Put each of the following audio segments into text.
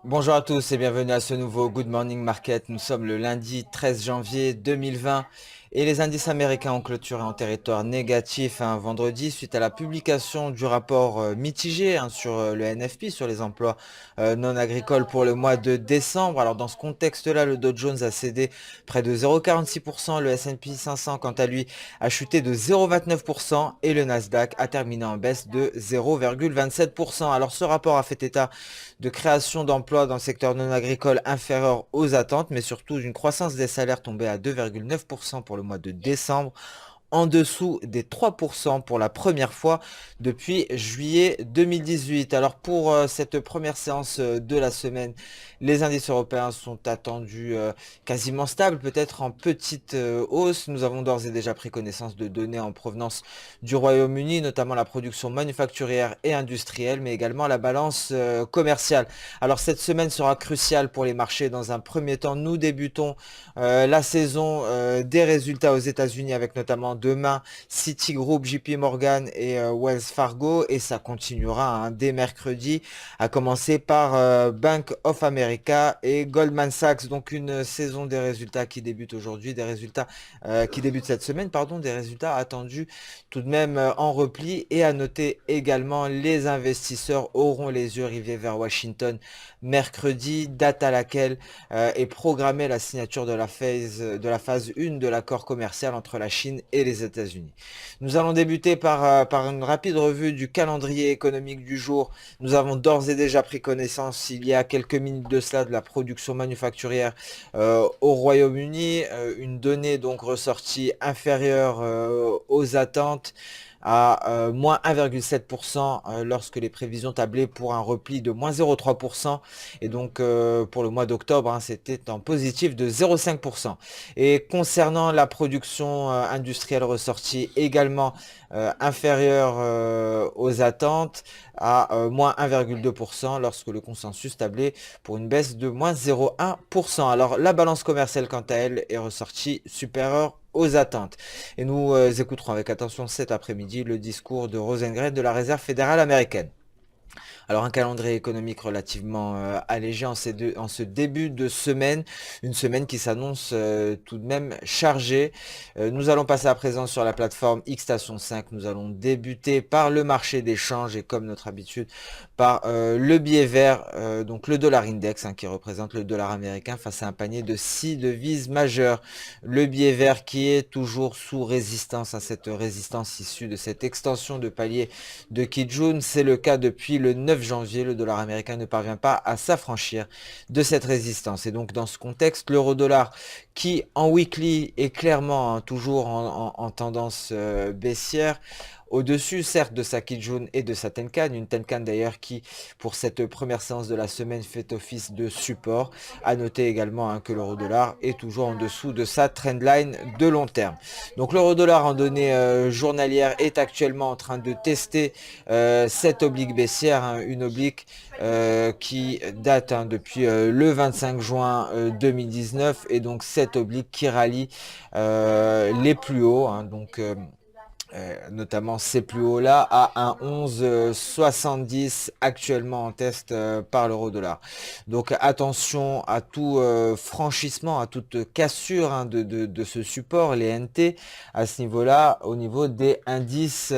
Bonjour à tous et bienvenue à ce nouveau Good Morning Market. Nous sommes le lundi 13 janvier 2020 et les indices américains ont clôturé en territoire négatif un vendredi suite à la publication du rapport mitigé sur le NFP, sur les emplois non agricoles pour le mois de décembre. Alors dans ce contexte-là, le Dow Jones a cédé près de 0,46%, le S&P 500 quant à lui a chuté de 0,29% et le Nasdaq a terminé en baisse de 0,27%. Alors ce rapport a fait état de création d'emplois dans le secteur non agricole inférieur aux attentes, mais surtout d'une croissance des salaires tombée à 2,9% pour le mois de décembre, en dessous des 3% pour la première fois depuis juillet 2018. Alors pour cette première séance de la semaine, les indices européens sont attendus quasiment stables, peut-être en petite hausse. Nous avons d'ores et déjà pris connaissance de données en provenance du Royaume-Uni, notamment la production manufacturière et industrielle, mais également la balance commerciale. Alors cette semaine sera cruciale pour les marchés. Dans un premier temps, nous débutons la saison des résultats aux États-Unis avec notamment demain Citigroup, JP Morgan et Wells Fargo, et ça continuera dès mercredi, à commencer par Bank of America et Goldman Sachs. Donc une saison des résultats qui débute aujourd'hui, des résultats qui débutent cette semaine, pardon, des résultats attendus tout de même en repli. Et à noter également, les investisseurs auront les yeux rivés vers Washington mercredi, date à laquelle est programmée la signature de la phase 1 de l'accord commercial entre la Chine et les États-Unis. Nous allons débuter par une rapide revue du calendrier économique du jour. Nous avons d'ores et déjà pris connaissance il y a quelques minutes de cela de la production manufacturière au Royaume-Uni, une donnée donc ressortie inférieure aux attentes à moins 1,7% lorsque les prévisions tablaient pour un repli de moins 0,3%. Et donc pour le mois d'octobre, c'était en positif de 0,5%. Et concernant la production industrielle ressortie également inférieure aux attentes à moins 1,2% lorsque le consensus tablait pour une baisse de moins 0,1%. Alors la balance commerciale quant à elle est ressortie supérieure aux attentes. Et nous écouterons avec attention cet après-midi le discours de Rosengren de la Réserve fédérale américaine. Alors un calendrier économique relativement allégé en ce début de semaine, une semaine qui s'annonce tout de même chargée. Nous allons passer à présent sur la plateforme Xstation 5. Nous allons débuter par le marché des changes et comme notre habitude par le billet vert, donc le dollar index qui représente le dollar américain face à un panier de 6 devises majeures. Le billet vert qui est toujours sous résistance, cette résistance issue de cette extension de palier de Kijun. C'est le cas depuis le 9 janvier. Le dollar américain ne parvient pas à s'affranchir de cette résistance. Et donc dans ce contexte, l'euro-dollar qui en weekly est clairement toujours en tendance baissière, au-dessus certes de sa Kijun et de sa Tenkan, une Tenkan d'ailleurs qui pour cette première séance de la semaine fait office de support. À noter également que l'euro-dollar est toujours en dessous de sa trendline de long terme. Donc l'euro-dollar en données journalières est actuellement en train de tester cette oblique baissière, une oblique qui date depuis le 25 juin 2019, et donc cette oblique qui rallie les plus hauts, notamment ces plus hauts là à un 11,70 actuellement en test par l'euro dollar. Donc attention à tout franchissement, à toute cassure de ce support, les NT, à ce niveau-là, au niveau des indices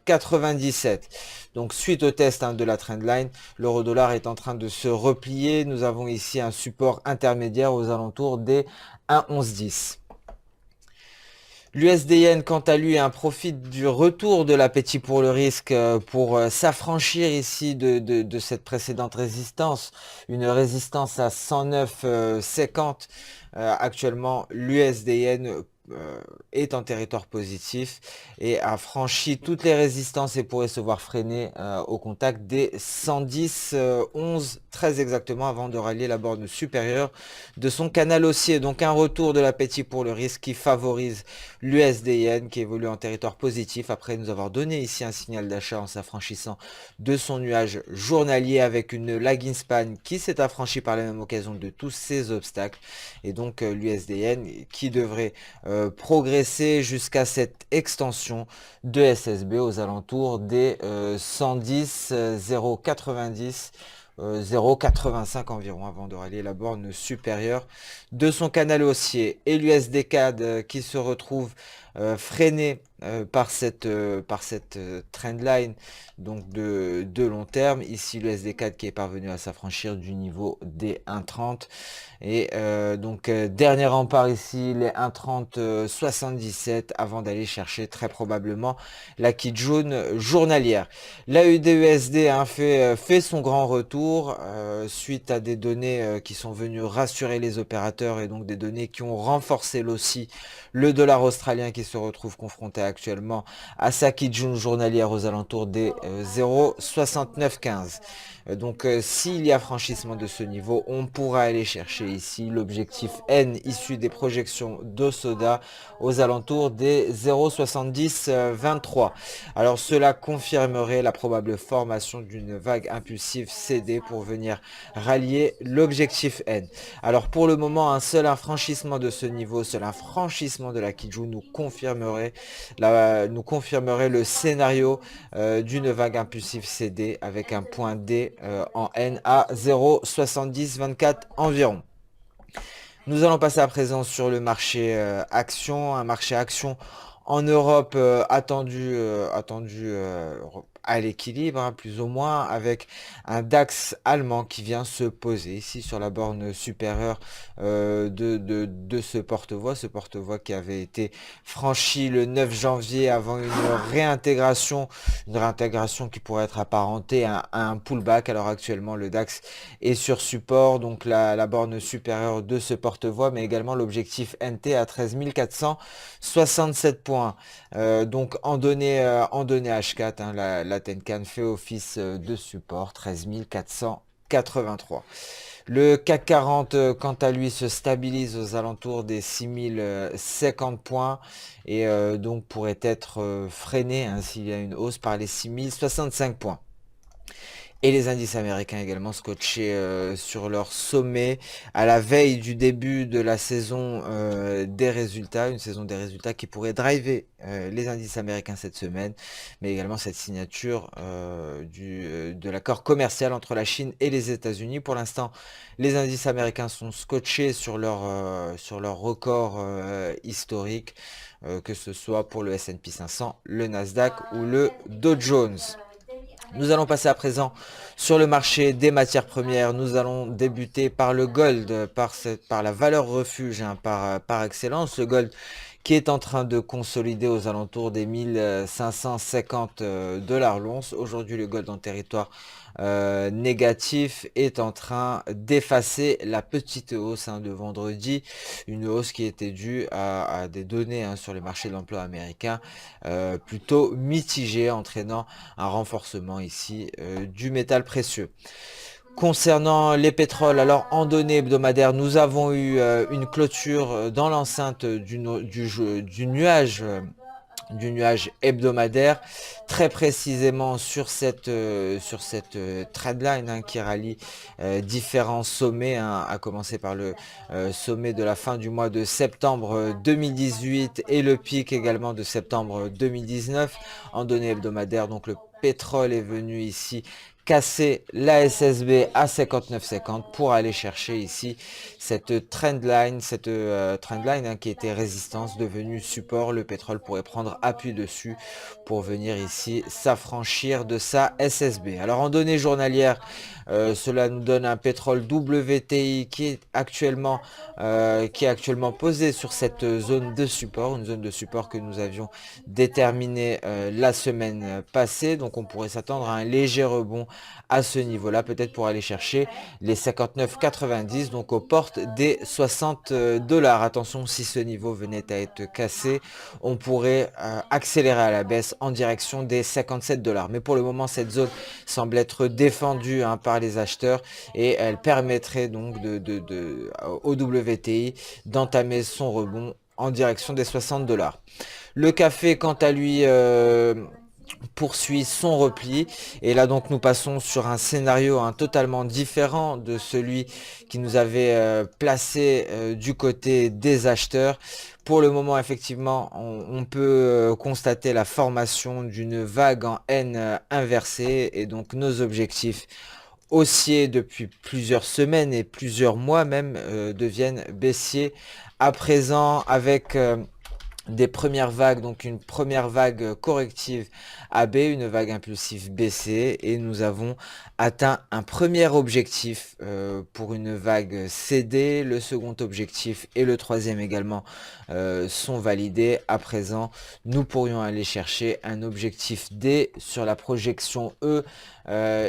97. Donc suite au test de la trendline, l'euro dollar est en train de se replier. Nous avons ici un support intermédiaire aux alentours des 1,1110. L'USDN, quant à lui, profite du retour de l'appétit pour le risque pour s'affranchir ici de cette précédente résistance, une résistance à 109,50. Actuellement, l'USDN est en territoire positif et a franchi toutes les résistances et pourrait se voir freiner au contact des 110 11 très exactement avant de rallier la borne supérieure de son canal haussier. Donc un retour de l'appétit pour le risque qui favorise l'USDN qui évolue en territoire positif après nous avoir donné ici un signal d'achat en s'affranchissant de son nuage journalier avec une lagging span qui s'est affranchie par la même occasion de tous ces obstacles, et donc l'USDN qui devrait progresser jusqu'à cette extension de SSB aux alentours des 110 0,90 0,85 environ avant de rallier la borne supérieure de son canal haussier. Et l'USD CAD qui se retrouve freiné par cette trendline donc de long terme. Ici l'USD CAD qui est parvenu à s'affranchir du niveau des 1,30 et dernier rempart ici les 1,30 77 avant d'aller chercher très probablement la Kijun journalière. La UDUSD fait son grand retour suite à des données qui sont venues rassurer les opérateurs et donc des données qui ont renforcé aussi le dollar australien qui se retrouve confronté actuellement à sa Kijun journalière aux alentours des 0,6915. S'il y a franchissement de ce niveau, on pourra aller chercher ici l'objectif N issu des projections d'Osoda aux alentours des 0,7023. Alors cela confirmerait la probable formation d'une vague impulsive CD pour venir rallier l'objectif N. Alors pour le moment, un seul infranchissement de ce niveau, seul un franchissement de la Kijun nous confirmerait le scénario d'une vague impulsive CD avec un point D en N à 0,7024 environ. Nous allons passer à présent sur le marché action, un marché action en Europe attendu à l'équilibre, hein, plus ou moins, avec un DAX allemand qui vient se poser ici sur la borne supérieure de ce porte-voix qui avait été franchi le 9 janvier avant une réintégration qui pourrait être apparentée à un pullback. Alors actuellement, le DAX est sur support, donc la borne supérieure de ce porte-voix, mais également l'objectif NT à 13 467 points. Donc en données H4, hein, la Tenkan fait office de support 13 483. Le CAC 40, quant à lui, se stabilise aux alentours des 6050 points et donc pourrait être freiné hein, s'il y a une hausse par les 6065 points. Et les indices américains également scotchés sur leur sommet à la veille du début de la saison des résultats, une saison des résultats qui pourrait driver les indices américains cette semaine, mais également cette signature de l'accord commercial entre la Chine et les États-Unis. Pour l'instant, les indices américains sont scotchés sur leur record historique, que ce soit pour le S&P 500, le Nasdaq ou le Dow Jones. Nous allons passer à présent sur le marché des matières premières. Nous allons débuter par le gold, par la valeur refuge, hein, par excellence. Le gold qui est en train de consolider aux alentours des 1550 dollars l'once. Aujourd'hui, le gold en territoire négatif est en train d'effacer la petite hausse hein, de vendredi, une hausse qui était due à des données hein, sur les marchés de l'emploi américain plutôt mitigées, entraînant un renforcement ici du métal précieux. Concernant les pétroles, alors en données hebdomadaires, nous avons eu une clôture dans l'enceinte du nuage hebdomadaire, très précisément sur cette trendline hein, qui rallie différents sommets, hein, à commencer par le sommet de la fin du mois de septembre 2018 et le pic également de septembre 2019 en données hebdomadaires. Donc le pétrole est venu ici casser la SSB à 59,50 pour aller chercher ici cette trendline hein, qui était résistance devenue support. Le pétrole pourrait prendre appui dessus pour venir ici s'affranchir de sa SSB. Alors en données journalières, cela nous donne un pétrole WTI qui est actuellement posé sur cette zone de support, une zone de support que nous avions déterminée la semaine passée. Donc on pourrait s'attendre à un léger rebond à ce niveau-là, peut-être pour aller chercher les 59,90, donc aux portes des 60 dollars. Attention, si ce niveau venait à être cassé, on pourrait accélérer à la baisse en direction des 57 dollars. Mais pour le moment, cette zone semble être défendue hein, par les acheteurs et elle permettrait donc au WTI d'entamer son rebond en direction des 60 dollars. Le café, quant à lui, poursuit son repli et là donc nous passons sur un scénario hein, totalement différent de celui qui nous avait placé du côté des acheteurs. Pour le moment, effectivement, on peut constater la formation d'une vague en N inversée et donc nos objectifs haussiers depuis plusieurs semaines et plusieurs mois même deviennent baissiers à présent avec des premières vagues, donc une première vague corrective AB, une vague impulsive BC, et nous avons atteint un premier objectif pour une vague CD. Le second objectif et le troisième également sont validés. À présent, nous pourrions aller chercher un objectif D sur la projection E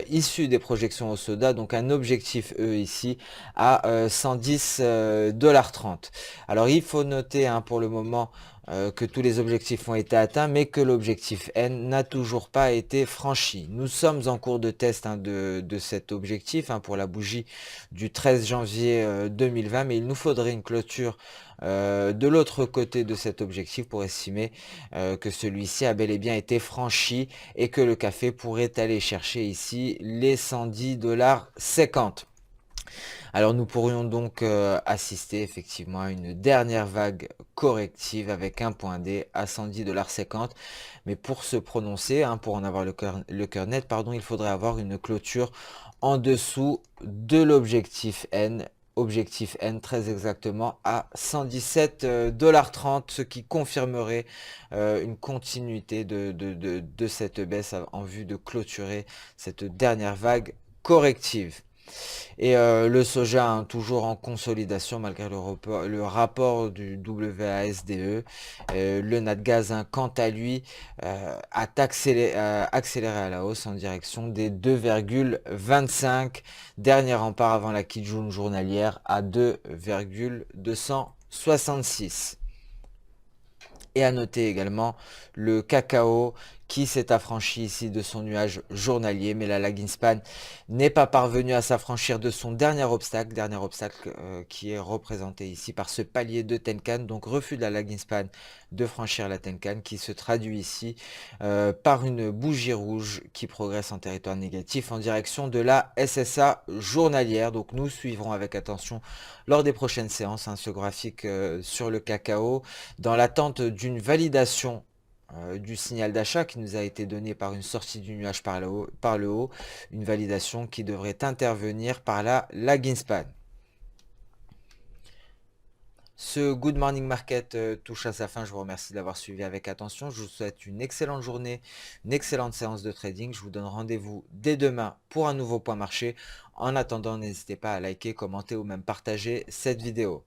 issu des projections au soda, donc un objectif E ici à 110,30 $. Alors il faut noter pour le moment que tous les objectifs ont été atteints, mais que l'objectif N n'a toujours pas été franchi. Nous sommes en cours de test de cet objectif pour la bougie du 13 janvier 2020, mais il nous faudrait une clôture de l'autre côté de cet objectif pour estimer que celui-ci a bel et bien été franchi et que le café pourrait aller chercher ici les 110,50 $. Alors nous pourrions donc assister effectivement à une dernière vague corrective avec un point D à 110,50 $. Mais pour se prononcer, pour en avoir le cœur net, pardon, il faudrait avoir une clôture en dessous de l'objectif N. Objectif N très exactement à 117,30 $, ce qui confirmerait une continuité de cette baisse en vue de clôturer cette dernière vague corrective. Et le soja toujours en consolidation malgré le rapport du WASDE. Le Natgaz quant à lui a accéléré à la hausse en direction des 2,25. Dernier rempart avant la Kijun journalière à 2,266. Et à noter également le cacao qui s'est affranchi ici de son nuage journalier, mais la lagging span n'est pas parvenue à s'affranchir de son dernier obstacle qui est représenté ici par ce palier de Tenkan, donc refus de la lagging span de franchir la Tenkan qui se traduit ici par une bougie rouge qui progresse en territoire négatif en direction de la SSA journalière. Donc nous suivrons avec attention lors des prochaines séances ce graphique sur le cacao dans l'attente d'une validation du signal d'achat qui nous a été donné par une sortie du nuage par le haut, une validation qui devrait intervenir par la lagging span. Ce Good Morning Market touche à sa fin. Je vous remercie d'avoir suivi avec attention. Je vous souhaite une excellente journée, une excellente séance de trading. Je vous donne rendez-vous dès demain pour un nouveau point marché. En attendant, n'hésitez pas à liker, commenter ou même partager cette vidéo.